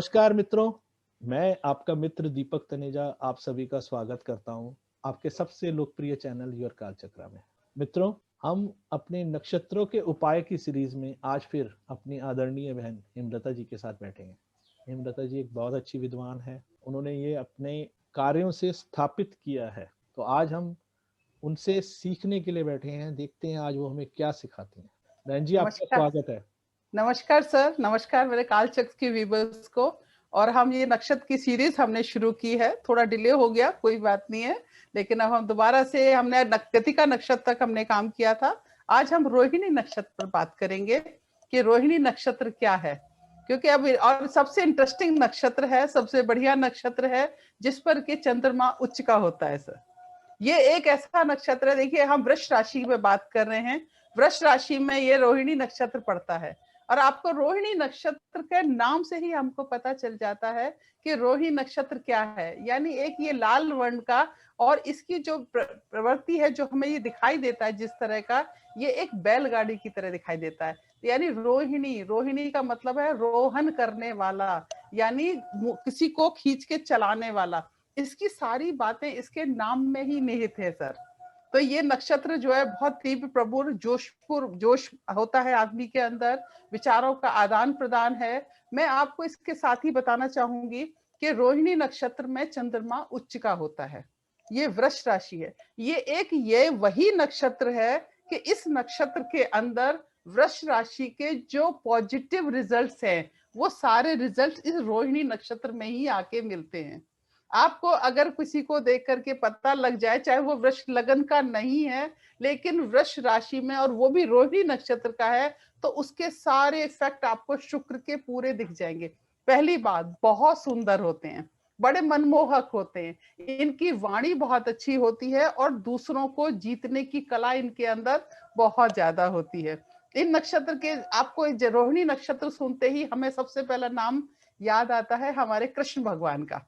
नमस्कार मित्रों, मैं आपका मित्र दीपक तनेजा आप सभी का स्वागत करता हूं आपके सबसे लोकप्रिय चैनल योर कालचक्र में। मित्रों, हम अपने नक्षत्रों के उपाय की सीरीज में आज फिर अपनी आदरणीय बहन हेमलता जी के साथ बैठे हैं। हेमलता जी एक बहुत अच्छी विद्वान है, उन्होंने ये अपने कार्यों से स्थापित किया है, तो आज हम उनसे सीखने के लिए बैठे हैं। देखते हैं आज वो हमें क्या सिखाती हैं। बहन जी, आपका नमस्कार। स्वागत है। नमस्कार सर, नमस्कार मेरे कालचक्र की व्यूअर्स को। और हम ये नक्षत्र की सीरीज हमने शुरू की है, थोड़ा डिले हो गया, कोई बात नहीं है, लेकिन अब हम दोबारा से हमने कृत्तिका नक्षत्र तक हमने काम किया था। आज हम रोहिणी नक्षत्र पर बात करेंगे कि रोहिणी नक्षत्र क्या है, क्योंकि अब और सबसे इंटरेस्टिंग नक्षत्र है, सबसे बढ़िया नक्षत्र है जिस पर कि चंद्रमा उच्च का होता है सर। ये एक ऐसा नक्षत्र है, देखिए हम वृष राशि में बात कर रहे हैं, वृष राशि में ये रोहिणी नक्षत्र पड़ता है। और आपको रोहिणी नक्षत्र के नाम से ही हमको पता चल जाता है कि रोहिणी नक्षत्र क्या है। यानी एक ये लाल वर्ण का, और इसकी जो प्रवृत्ति है, जो हमें ये दिखाई देता है जिस तरह का, ये एक बैलगाड़ी की तरह दिखाई देता है। यानी रोहिणी, रोहिणी का मतलब है रोहन करने वाला, यानी किसी को खींच के चलाने वाला। इसकी सारी बातें इसके नाम में ही निहित है सर। तो ये नक्षत्र जो है बहुत तीव्र प्रबुर जोश होता है आदमी के अंदर, विचारों का आदान प्रदान है। मैं आपको इसके साथ ही बताना चाहूंगी कि रोहिणी नक्षत्र में चंद्रमा उच्च का होता है, ये वृष राशि है। ये वही नक्षत्र है कि इस नक्षत्र के अंदर वृष राशि के जो पॉजिटिव रिजल्ट्स हैं, वो सारे रिजल्ट इस रोहिणी नक्षत्र में ही आके मिलते हैं। आपको अगर किसी को देख करके पता लग जाए, चाहे वो वृष लगन का नहीं है लेकिन वृष राशि में और वो भी रोहिणी नक्षत्र का है, तो उसके सारे इफेक्ट आपको शुक्र के पूरे दिख जाएंगे। पहली बात, बहुत सुंदर होते हैं, बड़े मनमोहक होते हैं, इनकी वाणी बहुत अच्छी होती है और दूसरों को जीतने की कला इनके अंदर बहुत ज्यादा होती है। इन नक्षत्र के आपको रोहिणी नक्षत्र सुनते ही हमें सबसे पहला नाम याद आता है हमारे कृष्ण भगवान का।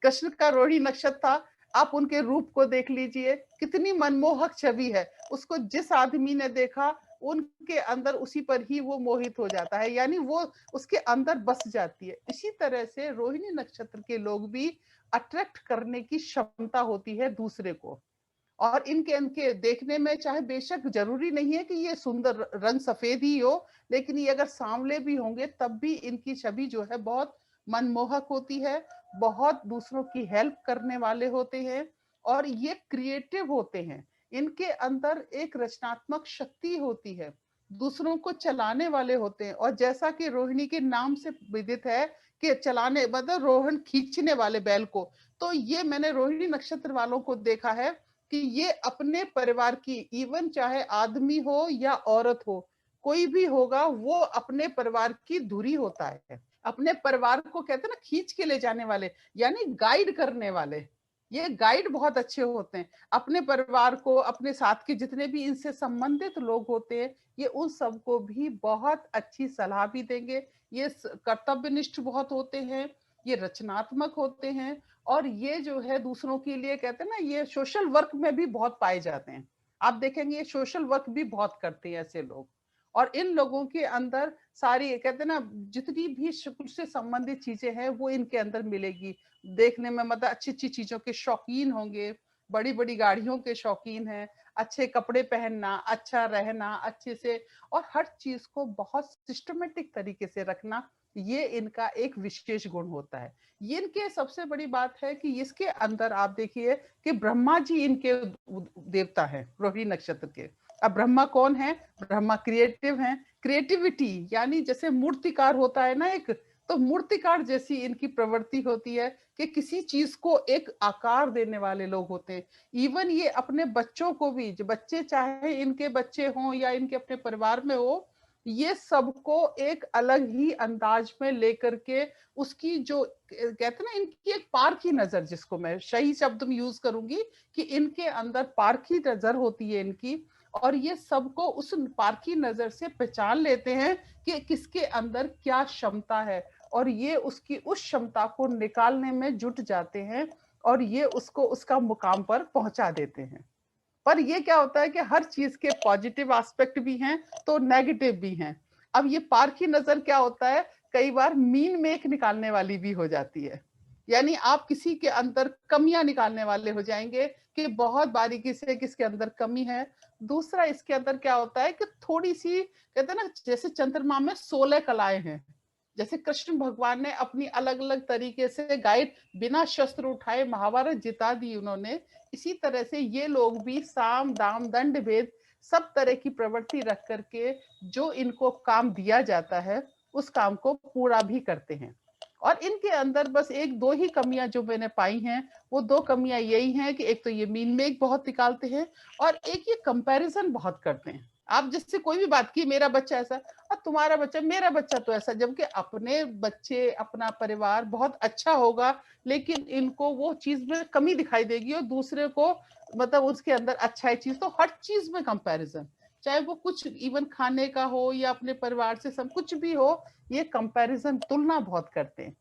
कृष्ण का रोहिणी नक्षत्र था, आप उनके रूप को देख लीजिए, कितनी मनमोहक छवि है। उसको जिस आदमी ने देखा, उनके अंदर उसी पर ही वो मोहित हो जाता है, यानी वो उसके अंदर बस जाती है। इसी तरह से रोहिणी नक्षत्र के लोग भी अट्रैक्ट करने की क्षमता होती है दूसरे को। और इनके इनके देखने में, चाहे बेशक जरूरी नहीं है कि ये सुंदर रंग सफेद ही हो, लेकिन ये अगर सांवले भी होंगे तब भी इनकी छवि जो है बहुत मनमोहक होती है, बहुत दूसरों की हेल्प करने वाले होते हैं, और ये क्रिएटिव होते हैं। इनके अंदर एक रचनात्मक शक्ति होती है, दूसरों को चलाने वाले होते हैं। और जैसा कि रोहिणी के नाम से विदित है कि चलाने मतलब रोहन, खींचने वाले बैल को, तो ये मैंने रोहिणी नक्षत्र वालों को देखा है कि ये अपने परिवार की, इवन चाहे आदमी हो या औरत हो, कोई भी होगा, वो अपने परिवार की धुरी होता है, अपने परिवार को कहते हैं ना खींच के ले जाने वाले, यानी गाइड करने वाले। ये गाइड बहुत अच्छे होते हैं अपने परिवार को, अपने साथ के जितने भी इनसे संबंधित लोग होते हैं, ये उन सबको भी बहुत अच्छी सलाह भी देंगे। ये कर्तव्यनिष्ठ बहुत होते हैं, ये रचनात्मक होते हैं, और ये जो है दूसरों के लिए कहते हैं ना, ये सोशल वर्क में भी बहुत पाए जाते हैं। आप देखेंगे ये सोशल वर्क भी बहुत करते हैं ऐसे लोग। और इन लोगों के अंदर सारी कहते हैं ना, जितनी भी शुक्र से संबंधित चीजें हैं वो इनके अंदर मिलेगी। देखने में मतलब अच्छी अच्छी चीजों के शौकीन होंगे, बड़ी बड़ी गाड़ियों के शौकीन हैं, अच्छे कपड़े पहनना, अच्छा रहना, अच्छे से, और हर चीज को बहुत सिस्टमेटिक तरीके से रखना, ये इनका एक विशेष गुण होता है। ये इनके सबसे बड़ी बात है कि इसके अंदर आप देखिए कि ब्रह्मा जी इनके देवता हैं रोहिणी नक्षत्र के। अब ब्रह्मा कौन है? ब्रह्मा क्रिएटिव हैं, क्रिएटिविटी, यानी जैसे मूर्तिकार होता है ना एक, तो मूर्तिकार जैसी इनकी प्रवृत्ति होती है कि किसी चीज को एक आकार देने वाले लोग होते हैं। इवन ये अपने बच्चों को भी, जो बच्चे चाहे इनके बच्चे हों या इनके अपने परिवार में हो, ये सबको एक अलग ही अंदाज में लेकर के, उसकी जो कहते हैं ना, इनकी एक पारखी नजर, जिसको मैं सही शब्द में यूज करूंगी कि इनके अंदर पारखी नजर होती है इनकी, और ये सबको उस पारखी नजर से पहचान लेते हैं कि किसके अंदर क्या क्षमता है, और ये उसकी उस क्षमता को निकालने में जुट जाते हैं, और ये उसको उसका मुकाम पर पहुंचा देते हैं। पर ये क्या होता है कि हर चीज के पॉजिटिव एस्पेक्ट भी हैं तो नेगेटिव भी हैं। अब ये पारखी नजर क्या होता है कई बार मीन मेक निकालने वाली भी हो जाती है। यानी आप किसी के अंदर कमियां निकालने वाले हो जाएंगे कि बहुत बारीकी से किसके अंदर कमी है। दूसरा इसके अंदर क्या होता है कि थोड़ी सी कहते हैं ना, जैसे चंद्रमा में 16 कलाएं हैं, जैसे कृष्ण भगवान ने अपनी अलग अलग तरीके से गाइड बिना शस्त्र उठाए महाभारत जिता दी उन्होंने, इसी तरह से ये लोग भी साम दाम दंड भेद सब तरह की प्रवृत्ति रख करके जो इनको काम दिया जाता है उस काम को पूरा भी करते हैं। और इनके अंदर बस एक दो ही कमियां जो मैंने पाई हैं, वो दो कमियां यही हैं कि एक तो ये मीन मेक बहुत निकालते हैं और एक ये कंपैरिजन बहुत करते हैं। आप जिससे कोई भी बात की, मेरा बच्चा ऐसा और तुम्हारा बच्चा, मेरा बच्चा तो ऐसा, जबकि अपने बच्चे अपना परिवार बहुत अच्छा होगा लेकिन इनको वो चीज में कमी दिखाई देगी और दूसरे को मतलब उसके अंदर अच्छा है चीज। तो हर चीज में कंपैरिजन, चाहे वो कुछ इवन खाने का हो या अपने परिवार से सब कुछ भी हो, ये कंपैरिजन तुलना बहुत करते हैं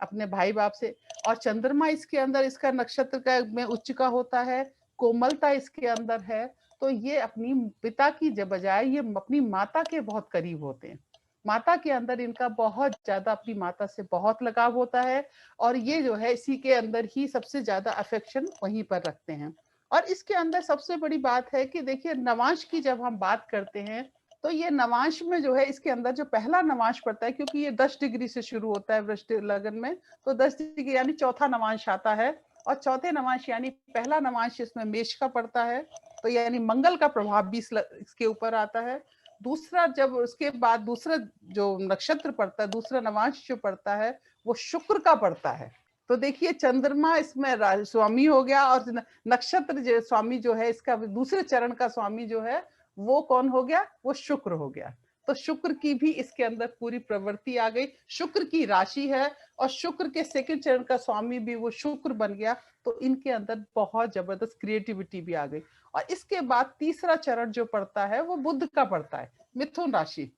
अपने भाई बाप से। और चंद्रमा इसके अंदर, इसका नक्षत्र का में उच्च का होता है, कोमलता इसके अंदर है, तो ये अपनी पिता की बजाय ये अपनी माता के बहुत करीब होते हैं। माता के अंदर इनका बहुत ज्यादा अपनी माता से बहुत लगाव होता है और ये जो है इसी के अंदर ही सबसे ज्यादा अफेक्शन वहीं पर रखते हैं। और इसके अंदर सबसे बड़ी बात है कि देखिए नवांश की जब हम बात करते हैं तो ये नवांश में जो है इसके अंदर जो पहला नवांश पड़ता है, क्योंकि ये 10 डिग्री से शुरू होता है वृश्चिक लगन में, तो 10 डिग्री यानी चौथा नवांश आता है और चौथे नवांश यानी पहला नवांश इसमें मेष का पड़ता है, तो यानी मंगल का प्रभाव भी इसके ऊपर आता है। दूसरा जब उसके बाद दूसरा जो नक्षत्र पड़ता है, दूसरा नवांश जो पड़ता है वो शुक्र का पड़ता है। तो देखिए चंद्रमा इसमें स्वामी हो गया और नक्षत्र जो स्वामी जो है इसका दूसरे चरण का स्वामी जो है वो कौन हो गया, वो शुक्र हो गया। तो शुक्र की भी इसके अंदर पूरी प्रवृत्ति आ गई, शुक्र की राशि है और शुक्र के सेकंड चरण का स्वामी भी वो शुक्र बन गया, तो इनके अंदर बहुत जबरदस्त क्रिएटिविटी भी आ गई। और इसके बाद तीसरा चरण जो पड़ता है वो बुध का पड़ता है, मिथुन राशि,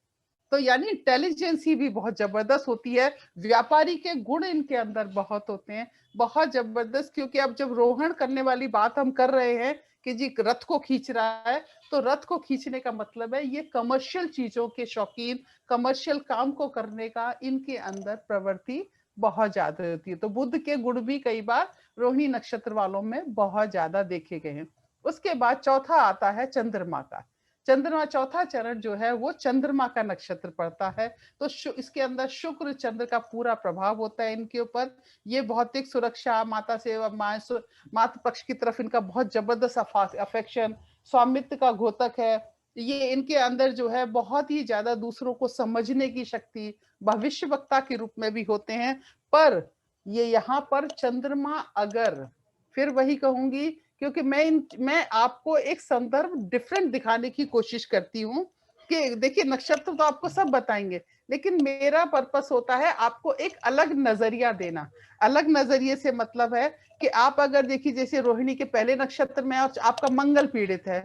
तो यानी इंटेलिजेंसी भी बहुत जबरदस्त होती है, व्यापारी के गुण इनके अंदर बहुत होते हैं, बहुत जबरदस्त। क्योंकि अब जब रोहण करने वाली बात हम कर रहे हैं कि जी रथ को खींच रहा है, तो रथ को खींचने का मतलब है ये कमर्शियल चीजों के शौकीन, कमर्शियल काम को करने का इनके अंदर प्रवृत्ति बहुत ज्यादा होती है। तो बुध के गुण भी कई बार रोहिणी नक्षत्र वालों में बहुत ज्यादा देखे गए हैं। उसके बाद चौथा आता है चंद्रमा का। चंद्रमा चौथा चरण जो है वो चंद्रमा का नक्षत्र पड़ता है, तो इसके अंदर शुक्र चंद्र का पूरा प्रभाव होता है इनके ऊपर। ये भौतिक सुरक्षा, माता से मातृ पक्ष की तरफ इनका बहुत जबरदस्त अफेक्शन, स्वामित्व का घोतक है। ये इनके अंदर जो है बहुत ही ज्यादा दूसरों को समझने की शक्ति, भविष्य वक्ता के रूप में भी होते हैं। पर ये यहाँ पर चंद्रमा अगर, फिर वही कहूंगी क्योंकि मैं आपको एक संदर्भ डिफरेंट दिखाने की कोशिश करती हूँ कि देखिए नक्षत्र तो आपको सब बताएंगे, लेकिन मेरा पर्पस होता है आपको एक अलग नजरिया देना। अलग नजरिए से मतलब है कि आप अगर देखिए जैसे रोहिणी के पहले नक्षत्र में आपका मंगल पीड़ित है,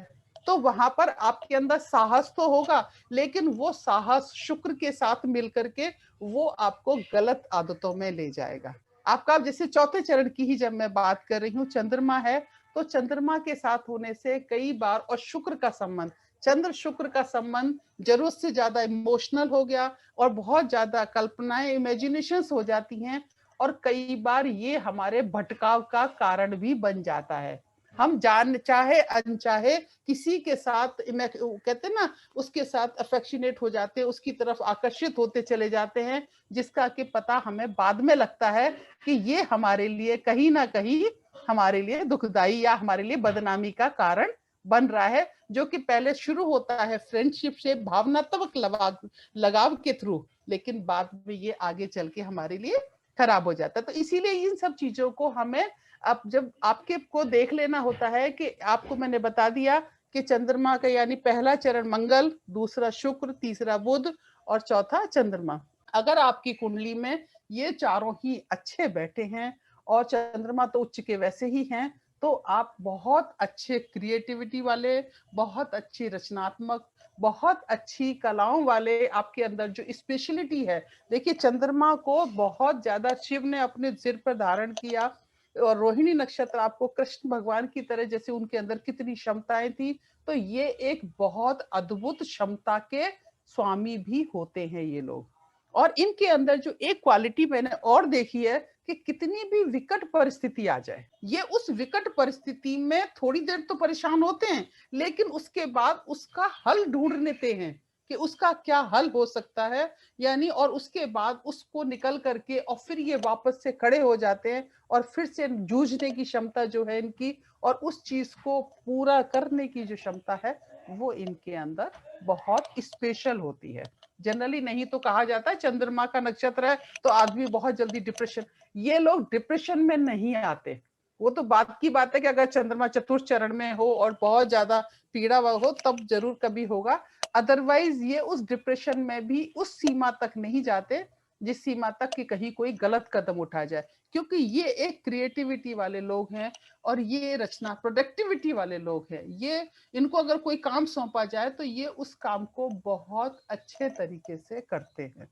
तो वहां पर आपके अंदर साहस तो होगा, लेकिन वो साहस शुक्र के साथ मिलकर के वो आपको गलत आदतों में ले जाएगा। आपका जैसे चौथे चरण की ही जब मैं बात कर रही हूँ, चंद्रमा है, तो चंद्रमा के साथ होने से कई बार, और शुक्र का संबंध, चंद्र शुक्र का संबंध जरूरत से ज्यादा इमोशनल हो गया और बहुत ज्यादा कल्पनाएं, इमेजिनेशंस हो जाती हैं, और कई बार ये हमारे भटकाव का कारण भी बन जाता है। हम जान चाहे अनचाहे किसी के साथ कहते हैं ना, उसके साथ अफेक्शनेट हो जाते हैं, उसकी तरफ आकर्षित होते चले जाते हैं, जिसका कि पता हमें बाद में लगता है कि ये हमारे लिए कहीं ना कहीं हमारे लिए दुखदाई या हमारे लिए बदनामी का कारण बन रहा है, जो कि पहले शुरू होता है फ्रेंडशिप से, भावनात्मक लगाव के थ्रू, लेकिन बाद में ये आगे चल के हमारे लिए खराब हो जाता है। तो इसीलिए इन सब चीजों को हमें अब जब आपके को देख लेना होता है कि आपको मैंने बता दिया कि चंद्रमा का यानी पहला चरण मंगल, दूसरा शुक्र, तीसरा बुध और चौथा चंद्रमा। अगर आपकी कुंडली में ये चारों ही अच्छे बैठे हैं और चंद्रमा तो उच्च के वैसे ही हैं, तो आप बहुत अच्छे क्रिएटिविटी वाले, बहुत अच्छी रचनात्मक, बहुत अच्छी कलाओं वाले आपके अंदर जो स्पेशलिटी है। देखिए चंद्रमा को बहुत ज्यादा शिव ने अपने सिर पर धारण किया, और रोहिणी नक्षत्र आपको कृष्ण भगवान की तरह जैसे उनके अंदर कितनी क्षमताएं थी, तो ये एक बहुत अद्भुत क्षमता के स्वामी भी होते हैं ये लोग। और इनके अंदर जो एक क्वालिटी मैंने और देखी है कि कितनी भी विकट परिस्थिति आ जाए, ये उस विकट परिस्थिति में थोड़ी देर तो परेशान होते हैं, लेकिन उसके बाद उसका हल ढूंढ लेते हैं कि उसका क्या हल हो सकता है, यानी और उसके बाद उसको निकल करके और फिर ये वापस से खड़े हो जाते हैं और फिर से जूझने की क्षमता जो है इनकी और उस चीज को पूरा करने की जो क्षमता है वो इनके अंदर बहुत स्पेशल होती है। जनरली नहीं तो कहा जाता है चंद्रमा का नक्षत्र है तो आदमी बहुत जल्दी डिप्रेशन, ये लोग डिप्रेशन में नहीं आते। वो तो बात की बात है कि अगर चंद्रमा चतुर्थ चरण में हो और बहुत ज्यादा पीड़ा हो तब जरूर कभी होगा, अदरवाइज ये उस डिप्रेशन में भी उस सीमा तक नहीं जाते जिस सीमा तक कि कहीं कोई गलत कदम उठा जाए, क्योंकि ये एक क्रिएटिविटी वाले लोग हैं और ये रचना प्रोडक्टिविटी वाले लोग हैं। ये इनको अगर कोई काम सौंपा जाए तो ये उस काम को बहुत अच्छे तरीके से करते हैं।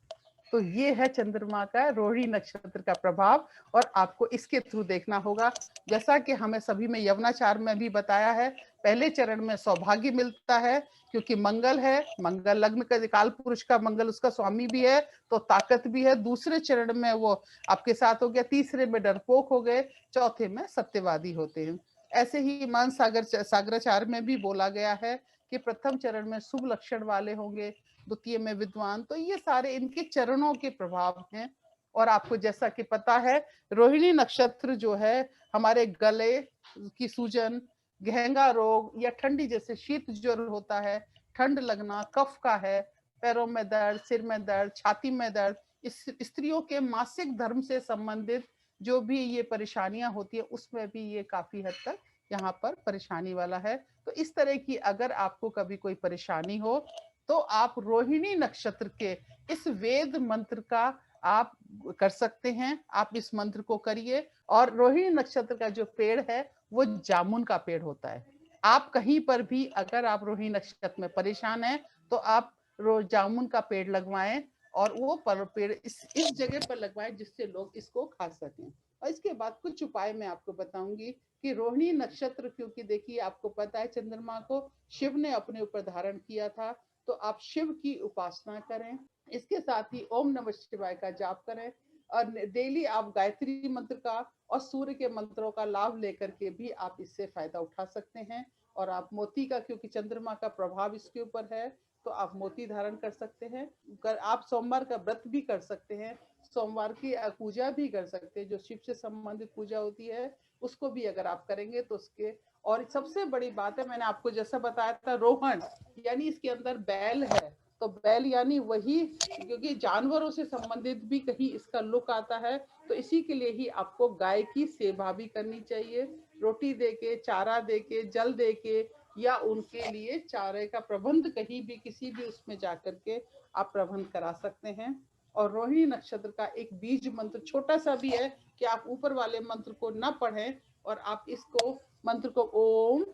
तो ये है चंद्रमा का रोहिणी नक्षत्र का प्रभाव और आपको इसके थ्रू देखना होगा। जैसा कि हमें सभी में यवनाचार में भी बताया है, पहले चरण में सौभाग्य मिलता है क्योंकि मंगल है, मंगल लग्न का काल पुरुष का मंगल उसका स्वामी भी है तो ताकत भी है। दूसरे चरण में वो आपके साथ हो गया, तीसरे में डरपोक हो गए, चौथे में सत्यवादी होते हैं। ऐसे ही मान सागराचार में भी बोला गया है कि प्रथम चरण में शुभ लक्षण वाले होंगे, द्वितीय में विद्वान। तो ये सारे इनके चरणों के प्रभाव हैं। और आपको जैसा कि पता है रोहिणी नक्षत्र जो है हमारे गले की सूजन, गहंगा रोग या ठंडी जैसे शीत ज्वर होता है, ठंड लगना, कफ का है, पैरों में दर्द, सिर में दर्द, छाती में दर्द, स्त्रियों के मासिक धर्म से संबंधित जो भी ये परेशानियां होती है उसमें भी ये काफी हद तक यहाँ पर परेशानी वाला है। तो इस तरह की अगर आपको कभी कोई परेशानी हो तो आप रोहिणी नक्षत्र के इस वेद मंत्र का आप कर सकते हैं। आप इस मंत्र को करिए। और रोहिणी नक्षत्र का जो पेड़ है वो जामुन का पेड़ होता है। आप कहीं पर भी अगर आप रोहिणी नक्षत्र में परेशान हैं तो आप जामुन का पेड़ लगवाएं और वो पेड़ इस जगह पर लगवाएं जिससे लोग इसको खा सकें। और इसके बाद कुछ उपाय मैं आपको बताऊंगी कि रोहिणी नक्षत्र, क्योंकि देखिए आपको पता है चंद्रमा को शिव ने अपने ऊपर धारण किया था, तो आप शिव की उपासना करें। इसके साथ ही ओम नमः शिवाय का जाप करें और डेली आप गायत्री मंत्र का और सूर्य के मंत्रों का लाभ लेकर के भी आप इससे फायदा उठा सकते हैं। और आप मोती का, क्योंकि चंद्रमा का प्रभाव इसके ऊपर है, तो आप मोती धारण कर सकते हैं। आप सोमवार का व्रत भी कर सकते हैं, सोमवार की पूजा भी कर सकते हैं, जो शिव से संबंधित पूजा होती है उसको भी अगर आप करेंगे तो उसके। और सबसे बड़ी बात है, मैंने आपको जैसा बताया था रोहन, यानी इसके अंदर बैल है, तो बैल यानी वही, क्योंकि जानवरों से संबंधित भी कहीं इसका लुक आता है, तो इसी के लिए ही आपको गाय की सेवा भी करनी चाहिए, रोटी देके, चारा देके, जल देके, या उनके लिए चारे का प्रबंध कहीं भी किसी भी उसमें जाकर के आप प्रबंध करा सकते हैं। और रोहिणी नक्षत्र का एक बीज मंत्र छोटा सा भी है कि आप ऊपर वाले मंत्र को ना पढ़ें और आप इसको मंत्र को ओम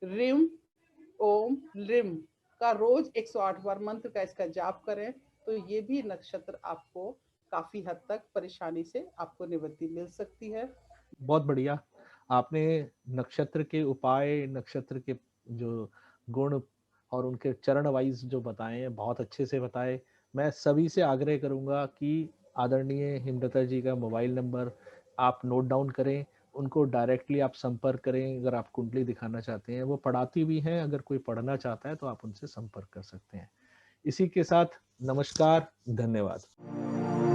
रिम ओम लिम का रोज 108 बार मंत्र का इसका जाप करें, तो ये भी नक्षत्र आपको काफी हद तक परेशानी से आपको निवृत्ति मिल सकती है। बहुत बढ़िया। आपने नक्षत्र के उपाय, नक्षत्र के जो गुण और उनके चरण वाइज जो बताए हैं, बहुत अच्छे से बताए। मैं सभी से आग्रह करूंगा कि आदरणीय हेमलता जी का मोबाइल नंबर आप नोट डाउन करें, उनको डायरेक्टली आप संपर्क करें। अगर आप कुंडली दिखाना चाहते हैं, वो पढ़ाती भी हैं, अगर कोई पढ़ना चाहता है तो आप उनसे संपर्क कर सकते हैं। इसी के साथ नमस्कार, धन्यवाद।